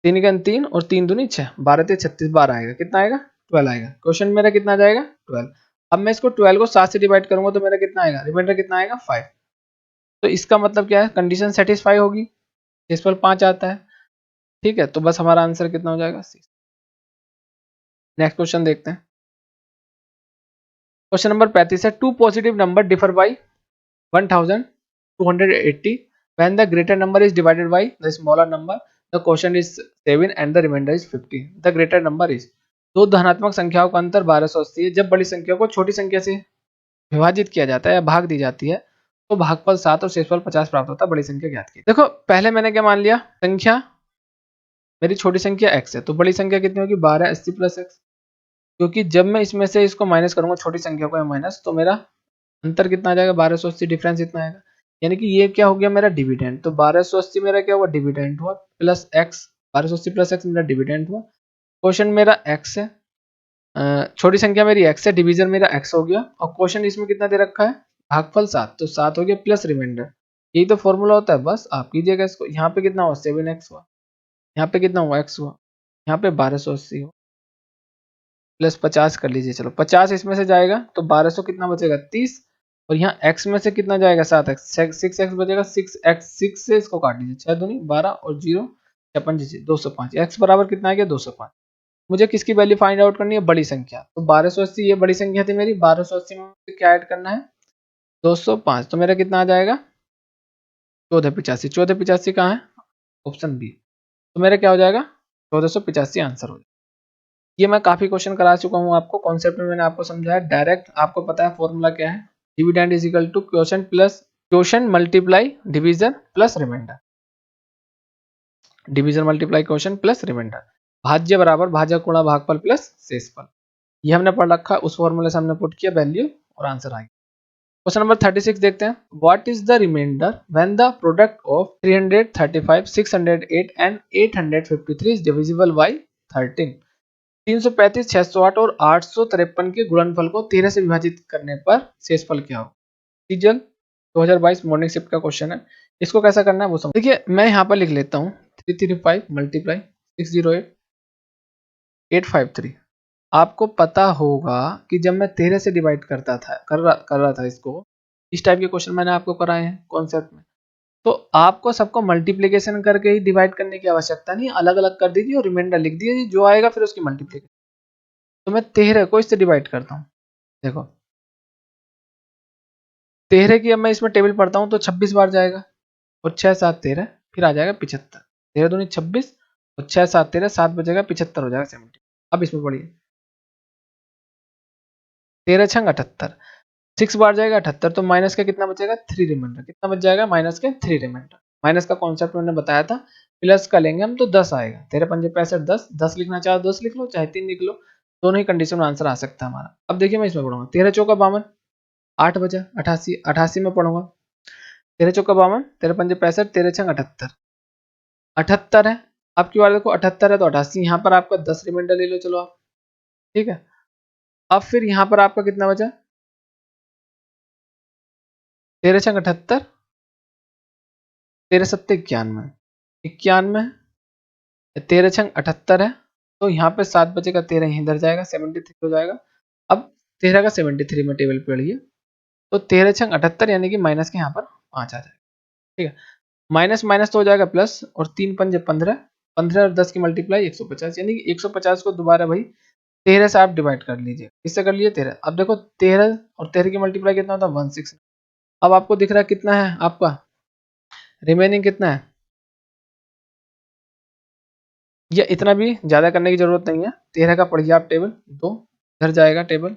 3 का 3 और 3 दूनी 6, 12 ते 36, 12 आएगा, कितना आएगा 12 आएगा। क्वेश्चन मेरा कितना आ जाएगा 12। अब मैं इसको 12 को 7 से डिवाइड करूंगा तो मेरा कितना आएगा, रिमाइंडर कितना आएगा 5। तो इसका मतलब क्या है, कंडीशन सेटिस्फाई होगी, इस पर 5 आता है। ठीक है, तो बस हमारा आंसर कितना हो जाएगा 6। नेक्स्ट क्वेश्चन देखते हैं। क्वेश्चन नंबर 35 है, two positive number differ by 1280 when the greater number is divided by the smaller number, the quotient is 7 and the remainder is 50, the greater number is। दो धनात्मक संख्याओं का अंतर 1280 है, जब बड़ी संख्या को छोटी संख्या से विभाजित किया जाता है या भाग दी जाती है तो भागफल 7 और शेषफल 50 प्राप्त होता है, बड़ी संख्या ज्ञात की। देखो पहले मैंने क्या मान लिया, संख्या मेरी छोटी संख्या x है, तो बड़ी संख्या कितनी होगी 1280 प्लस x, क्योंकि जब मैं इसमें से इसको माइनस करूंगा छोटी संख्या को माइनस, तो मेरा अंतर कितना आ जाएगा 1280, डिफरेंस इतना आएगा। यानी कि ये क्या हो गया मेरा डिविडेंड, तो 1280 मेरा क्या हुआ डिविडेंड हुआ, प्लस x, 1280 प्लस x मेरा डिविडेंड हुआ। क्वेश्चन मेरा x है, छोटी संख्या मेरी x है, डिवीजन मेरा x हो गया, और क्वेश्चन इसमें कितना दे रखा है भागफल 7, तो 7 हो गया प्लस रिमाइंडर। यही तो फॉर्मूला होता है, बस आप कीजिएगा इसको। यहाँ पे कितना हुआ 7x हुआ, यहाँ पे कितना हुआ x हुआ, यहाँ पे 1280 हुआ, प्लस 50 कर लीजिए, चलो 50 इसमें से जाएगा तो 1200 कितना बचेगा 30, और यहाँ x में से कितना जाएगा 7x, 6x बचेगा, 6x, 6 से इसको काट लीजिए, 6 दूनी 12 और 0 56, 205, x बराबर कितना आ गया 205। मुझे किसकी वैल्यू फाइंड आउट करनी है, बड़ी संख्या, तो 1280 ये बड़ी संख्या थी मेरी, 1280 में मुझे क्या ऐड करना है 205, तो मेरा कितना आ जाएगा 1485। 1485 कहाँ है, ऑप्शन बी, तो मेरा क्या हो जाएगा 1485 आंसर हो जाएगा। ये मैं काफी क्वेश्चन करा चुका हूँ आपको, कॉन्सेप्ट में मैंने आपको समझाया, डायरेक्ट आपको पता है फॉर्मूला क्या है, dividend is equal to quotient plus quotient multiply division plus remainder, division multiply quotient plus remainder, भाज्य बराबर भाजक गुणा भागफल प्लस शेषफल। ये हमने पढ़ रखा है, उस फॉर्मूले से हमने पुट किया वैल्यू और आंसर आ गया। क्वेश्चन नंबर 36 देखते हैं, what is the remainder when the product of 335, 608 and 853 is divisible by 13। 335, 608 और 853 के गुणनफल को 13 से विभाजित करने पर शेषफल क्या हो। सीजन 2022 मॉर्निंग शिफ्ट का क्वेश्चन है, इसको कैसा करना है वो समझ। देखिए मैं यहाँ पर लिख लेता हूँ 335 मल्टीप्लाई 608 853। आपको पता होगा कि जब मैं 13 से डिवाइड करता था कर रहा था इसको, इस टाइप के क्वेश्चन मैंने आपको कराए हैं कॉन्सेप्ट में, तो आपको सबको मल्टीप्लिकेशन करके ही डिवाइड करने की आवश्यकता नहीं, अलग अलग कर दीजिए और रिमाइंडर लिख दीजिए, जो आएगा फिर उसकी मल्टीप्लिकेशन। तो मैं 13 को इससे डिवाइड करता हूँ, देखो 13 की अब मैं इसमें टेबल पढ़ता हूँ तो 26 बार जाएगा, और 6 7 13, फिर आ जाएगा 75, 13 दूनी 26 और 6 7 13, 7 बचेगा 75 हो जाएगा 70। अब इसमें पढ़िए 13 छंग 78, 6 बार जाएगा 78, तो माइनस का कितना बचेगा 3 रिमाइंडर, कितना बच जाएगा माइनस के 3 रिमाइंडर। माइनस का कॉन्सेप्ट मैंने बताया था, प्लस का लेंगे हम तो 10 आएगा, 13 पंजे 65, 10, 10 लिखना चाहे 10 लिख लो चाहे 3 लिख लो, दोनों ही कंडीशन में आंसर आ सकता है हमारा। अब देखिए मैं इसमें पढ़ूंगा 13 चौका 52, 8 बचा 88, 88 में पढ़ूंगा 13 चौका 52, 13 पंजे 65, 13 छंग 78, 78 है। आपकी वाले को 78 है तो 88, यहाँ पर आपका 10 रिमाइंडर ले लो चलो आप, ठीक है। अब फिर यहाँ पर आपका कितना बचा 13 छंग 78, 13 सत्ते 91, 91, 13 छंग 78 है, तो यहाँ पे 7 बचेगा, 13 यहीं इधर जाएगा 73 हो जाएगा। अब 13 का 73 में टेबल पे पढ़िए, तो 13 छंग 78 यानी कि माइनस के यहाँ पर 5 आ जाएगा, ठीक है। माइनस माइनस तो हो जाएगा प्लस, और 3 पंजे 15, 15 और 10 की मल्टीप्लाई 150, यानी कि 150 को दोबारा भाई 13 से आप डिवाइड कर लीजिए, इससे कर लिए 13। अब देखो 13 और 13 की मल्टीप्लाई कितना होता है 16। अब आपको दिख रहा है कितना है आपका रिमेनिंग कितना है, ये इतना भी ज्यादा करने की जरूरत नहीं है। 13 का पढ़िए आप टेबल 2, इधर जाएगा टेबल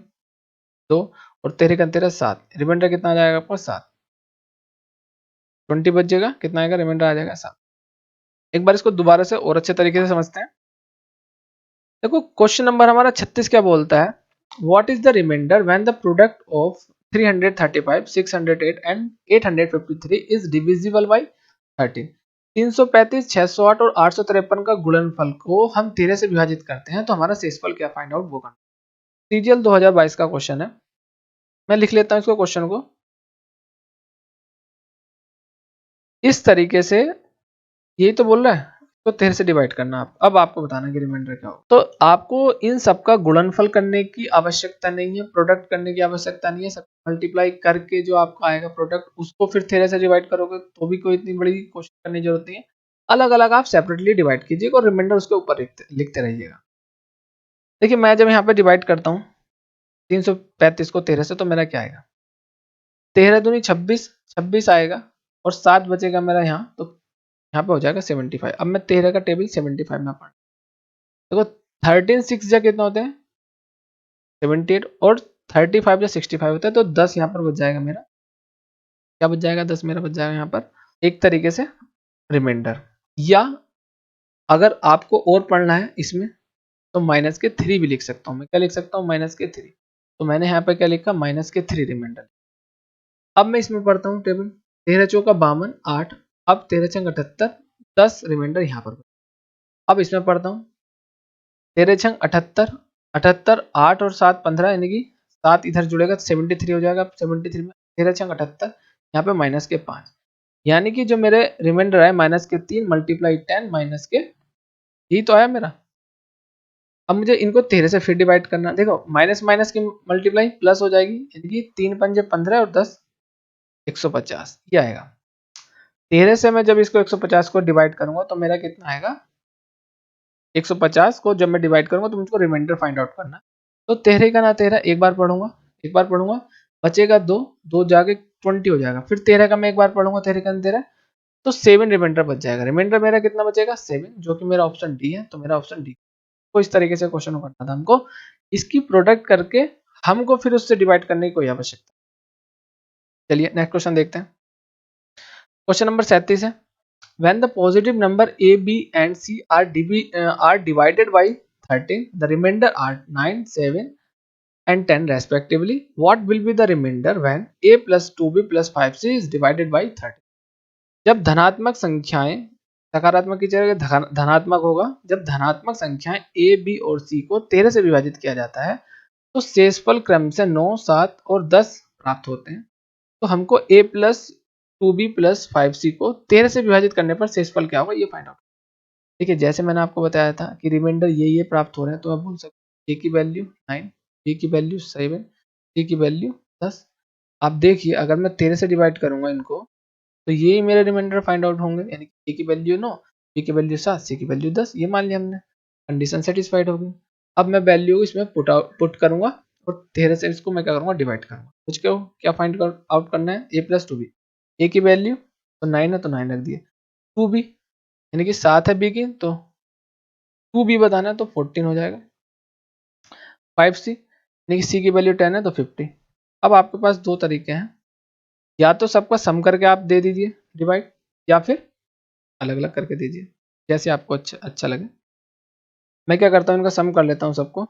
2, और 13 का 13 7, रिमाइंडर कितना आ जाएगा आपको 7, 20 बच जाएगा, कितना आएगा रिमाइंडर आ जाएगा 7। एक बार इसको दोबारा से और अच्छे तरीके से समझते हैं। देखो क्वेश्चन नंबर हमारा 36 क्या बोलता है, what is the remainder when the product of 335, 608 and 853 is divisible by 13। 335, 608 और 853 का गुणनफल को हम 13 से विभाजित करते हैं तो हमारा शेषफल क्या फाइंड आउट वो करना। सीजीएल 2022 का क्वेश्चन है, मैं लिख लेता हूं इसको क्वेश्चन को इस तरीके से। यही तो बोल रहा है, तो 13 से डिवाइड करना। आप अब आपको बताना कि रिमाइंडर क्या हो। तो आपको इन सब का गुणनफल करने की आवश्यकता नहीं है, प्रोडक्ट करने की आवश्यकता नहीं है। सब मल्टीप्लाई करके जो आपका आएगा प्रोडक्ट, उसको फिर 13 से डिवाइड करोगे तो भी कोई इतनी बड़ी कोशिश करने की जरूरत नहीं है। अलग अलग आप सेपरेटली डिवाइड कीजिएगा और रिमाइंडर उसके ऊपर लिखते रहिएगा। देखिए मैं जब यहाँ पे डिवाइड करता हूँ 335 को 13 से, तो मेरा क्या आएगा, 13 दूनी 26, 26 आएगा और 7 बचेगा मेरा यहाँ, तो यहाँ पे हो जाएगा 75। अब मैं 13 का टेबल 75 में पढ़, देखो 13 6 जा कितना होते हैं 78 और 35 जा 65 होता है, तो 10 यहाँ पर बच जाएगा मेरा। क्या बच जाएगा, 10 मेरा बच जाएगा यहाँ पर एक तरीके से रिमाइंडर। या अगर आपको और पढ़ना है इसमें तो माइनस के 3 भी लिख सकता हूँ मैं। क्या लिख सकता हूँ, माइनस के 3। तो मैंने यहाँ पर क्या लिखा, माइनस के 3 रिमाइंडर। अब मैं इसमें पढ़ता हूँ टेबल, 13 चौका 52, 8। अब 13 छंग 78, 10 रिमाइंडर यहाँ पर। अब इसमें पढ़ता हूँ 13 छंग 78, 78, 8 और 7 15, यानी कि 7 इधर जुड़ेगा तो 73 हो जाएगा। 73 में 13 छंग 78, यहाँ पे माइनस के 5, यानी कि जो मेरे रिमाइंडर है माइनस के 3 मल्टीप्लाई 10 माइनस के, यही तो आया मेरा। अब मुझे इनको 13 से फिर डिवाइड करना। देखो माइनस माइनस की मल्टीप्लाई प्लस हो जाएगी, यानी कि 3 पंजे 15 और 10 150, ये आएगा। 13 से मैं जब इसको 150 को डिवाइड करूंगा तो मेरा कितना आएगा, 150 को जब मैं डिवाइड करूंगा तो मुझको रिमाइंडर फाइंड आउट करना। तो 13 का ना 13 एक बार पढ़ूंगा, एक बार पढ़ूंगा, बचेगा 2, 2 जाके 20 हो जाएगा। फिर 13 का मैं एक बार पढ़ूंगा, 13 का 13, तो 7 रिमाइंडर बच जाएगा। रिमाइंडर मेरा कितना बचेगा, 7, जो कि मेरा ऑप्शन डी है। तो मेरा ऑप्शन डी। तो इस तरीके से क्वेश्चन करना था हमको, इसकी प्रोडक्ट करके हमको फिर उससे डिवाइड करने की कोई आवश्यकता। चलिए नेक्स्ट क्वेश्चन देखते हैं। क्वेश्चन नंबर 37 है, when the positive number a, b and c are divided by 13, the remainder are 9, 7 and 10 respectively. What will be the remainder when a plus 2b plus 5c is divided by 13? जब धनात्मक संख्याएं, सकारात्मक की जगह धनात्मक होगा, जब धनात्मक संख्याएं a, b और c को 13 से विभाजित किया जाता है तो शेषफल क्रम से 9, 7 और 10 प्राप्त होते हैं। तो हमको a plus 2b plus 5c को 13 से विभाजित करने पर शेषफल क्या होगा, ये फाइंड आउट। देखिए जैसे मैंने आपको बताया था कि रिमाइंडर ये प्राप्त हो रहे हैं, तो आप बोल सकते हैं a की वैल्यू 9, b की वैल्यू 7, c की वैल्यू 10। आप देखिए अगर मैं 13 से डिवाइड करूंगा इनको तो ये मेरे रिमाइंडर फाइंड आउट होंगे, यानी a की वैल्यू 9, b की वैल्यू 7, c की वैल्यू 10। ये मान लिया हमने, कंडीशन सेटिस्फाइड हो गई। अब मैं वैल्यू इसमें पुट करूंगा और 13 से इसको मैं क्या करूंगा, डिवाइड करूंगा। कुछ क्या फाइंड आउट करना है, a प्लस 2b। a की वैल्यू तो 9 है तो 9 रख दिए, 2b यानी कि 7 है b की, तो 2b बताना है तो 14 हो जाएगा। 5c यानी कि c की वैल्यू 10 है तो 50। अब आपके पास दो तरीके हैं, या तो सबका सम करके आप दे दीजिए डिवाइड, या फिर अलग अलग करके दीजिए, जैसे आपको अच्छा लगे। मैं क्या करता हूँ, इनका सम कर लेता हूँ सबको।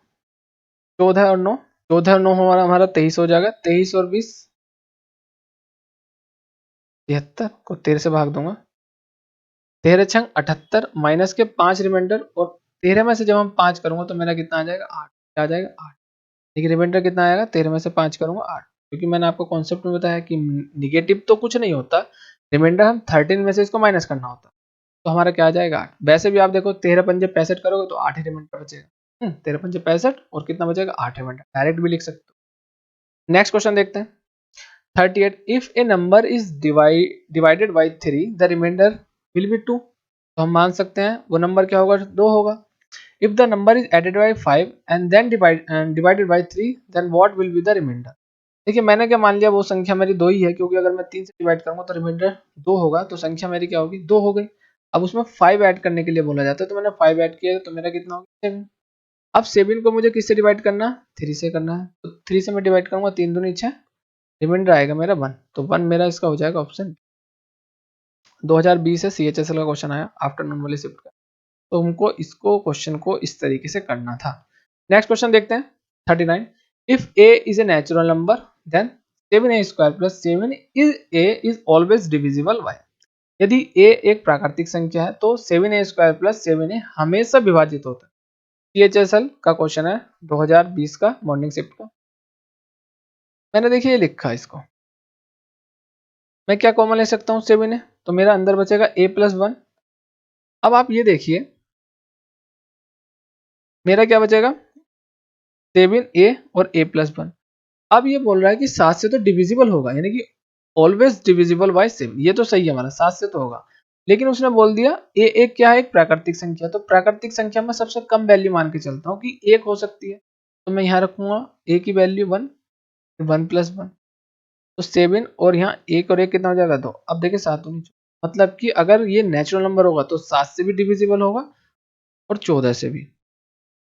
14 और 9, 14 और 9 हमारा 23 हो जाएगा। 23 और 20 73 को 13 से भाग दूंगा। 13 छंग 78 माइनस के 5 रिमाइंडर, और 13 में से जब हम 5 करूंगा तो मेरा कितना आ जाएगा, 8 आ जाएगा 8। देखिए रिमाइंडर कितना आएगा, 13 में से 5 करूंगा 8, क्योंकि मैंने आपको कॉन्सेप्ट में बताया कि निगेटिव तो कुछ नहीं होता, रिमाइंडर हम 13 में से इसको माइनस करना होता। तो हमारा क्या आ जाएगा 8। वैसे भी आप देखो 13 पंजे 65 करोगे तो 8 ही रिमाइंडर बचेगा। 13 पंजे 65 और कितना बचेगा, 8 रिमाइंडर। डायरेक्ट भी लिख सकते हो। नेक्स्ट क्वेश्चन देखते हैं। 38, if a number is divided by 3 the remainder will be 2। तो हम मान सकते हैं वो नंबर क्या होगा, 2 होगा। If the number is added by 5 and then divided by 3 then what will be the remainder. देखिए मैंने क्या मान लिया, वो संख्या मेरी 2 ही है, क्योंकि अगर मैं 3 से डिवाइड करूंगा तो रिमाइंडर 2 होगा, तो संख्या मेरी क्या होगी, 2 हो गई। अब उसमें 5 ऐड करने के लिए बोला जाता है, तो मैंने 5 ऐड किया तो मेरा कितना होगा, 7। अब 7 को मुझे किससे डिवाइड करना है, 3 से करना है, तो 3 से मैं डिवाइड करूंगा, 3 दूनी 6, रिमाइंडर आएगा मेरा 1। तो 1 मेरा इसका हो जाएगा ऑप्शन। 2020 से CHSL का क्वेश्चन आया आफ्टरनून वाली शिफ्ट का, तो हमको इसको क्वेश्चन को इस तरीके से करना था। नेक्स्ट क्वेश्चन देखते हैं 39। If a is a natural number then 7a² plus 7a is always divisible by. यदि a एक प्राकृतिक संख्या है तो 7a² प्लस 7a हमेशा विभाजित होता है। CHSL का क्वेश्चन है 2020 का मॉर्निंग शिफ्ट का। मैंने देखिए लिखा है इसको, मैं क्या कॉमन ले सकता हूँ 7a, तो मेरा अंदर बचेगा a+1। अब आप ये देखिए मेरा क्या बचेगा 7a और a+1। अब ये बोल रहा है कि 7 से तो डिविजिबल होगा, यानी कि ऑलवेज डिविजिबल बाय 7। ये तो सही है हमारा, 7 से तो होगा, लेकिन उसने बोल दिया a एक क्या है, एक प्राकृतिक संख्या। तो प्राकृतिक संख्या में सबसे कम वैल्यू मान के चलता हूँ कि 1 हो सकती है, तो मैं यहाँ रखूंगा a की वैल्यू 1, 1+1, तो 7 और यहाँ 1 और 1 कितना हो जाएगा 2। अब देखिए 7 होनी चाहिए, मतलब कि अगर ये नेचुरल नंबर होगा तो 7 से भी डिविजिबल होगा और 14 से भी।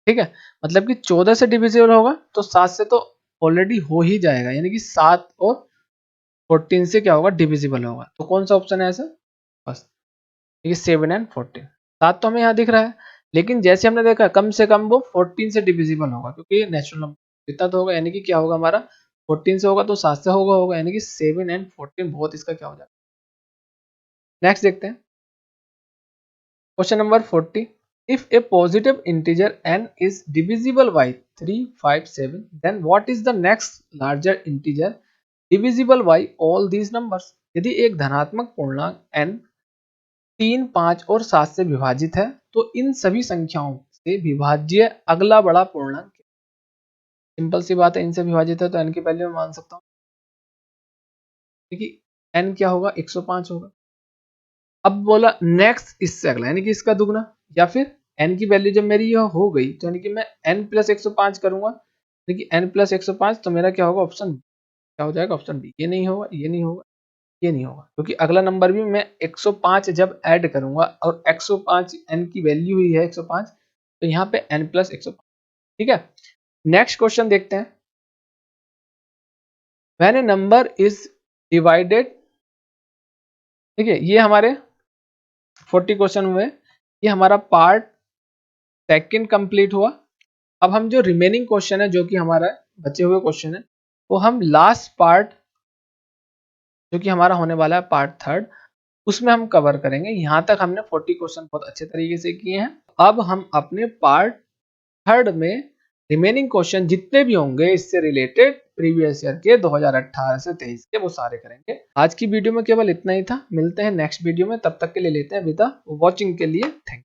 ठीक है, मतलब कि 14 से डिविजिबल होगा तो 7 से तो ऑलरेडी हो ही जाएगा, यानी कि 7 और 14 से क्या होगा डिविजिबल होगा। तो कौन सा ऑप्शन है ऐसा, बस ये 7 एंड 14। 7 तो हमें यहाँ दिख रहा है, लेकिन जैसे हमने देखा कम से कम वो 14 से डिविजिबल होगा, क्योंकि ये नेचुरल नंबर इतना तो होगा, यानी कि क्या होगा हमारा 14 से होगा तो 7 से होगा, यानी कि 7 एंड 14 बहुत इसका क्या हो जाएगा। नेक्स्ट देखते हैं question number 40। If a positive integer n is divisible by 3, 5, 7, then what is the next larger integer divisible by all these numbers? यदि एक धनात्मक पूर्णांक n 3, 5 और 7 से विभाजित है तो इन सभी संख्याओं से विभाज्य अगला बड़ा पूर्णांक। सिंपल सी बात है, इनसे विभाजित है तो n की वैल्यू मैं मान सकता हूँ, क्योंकि n क्या होगा 105 होगा। अब बोला नेक्स्ट इससे अगला, यानी कि इसका दुगना, या फिर n की वैल्यू जब मेरी यह हो गई तो यानी कि मैं n+105 करूंगा, यानी कि n+105, तो मेरा क्या होगा ऑप्शन क्या हो जाएगा, ऑप्शन बी। ये नहीं होगा, ये नहीं होगा, ये नहीं होगा, क्योंकि अगला नंबर भी मैं 105 जब ऐड करूंगा और 105 n की वैल्यू हुई है 105, तो यहाँ पे n+105। ठीक है, नेक्स्ट क्वेश्चन देखते हैं। When a number is divided, ठीक है, ये हमारे 40 क्वेश्चन हुए, ये हमारा पार्ट सेकंड कंप्लीट हुआ। अब हम जो रिमेनिंग क्वेश्चन है, जो कि हमारा बचे हुए क्वेश्चन है, वो हम लास्ट पार्ट जो कि हमारा होने वाला है पार्ट थर्ड, उसमें हम कवर करेंगे। यहाँ तक हमने 40 क्वेश्चन बहुत अच्छे तरीके से किए हैं। अब हम अपने पार्ट थर्ड में रिमेनिंग क्वेश्चन जितने भी होंगे इससे रिलेटेड प्रीवियस ईयर के 2018 से 23 के, वो सारे करेंगे। आज की वीडियो में केवल इतना ही था, मिलते हैं नेक्स्ट वीडियो में, तब तक के लिए लेते हैं विदा। वॉचिंग के लिए थैंक यू।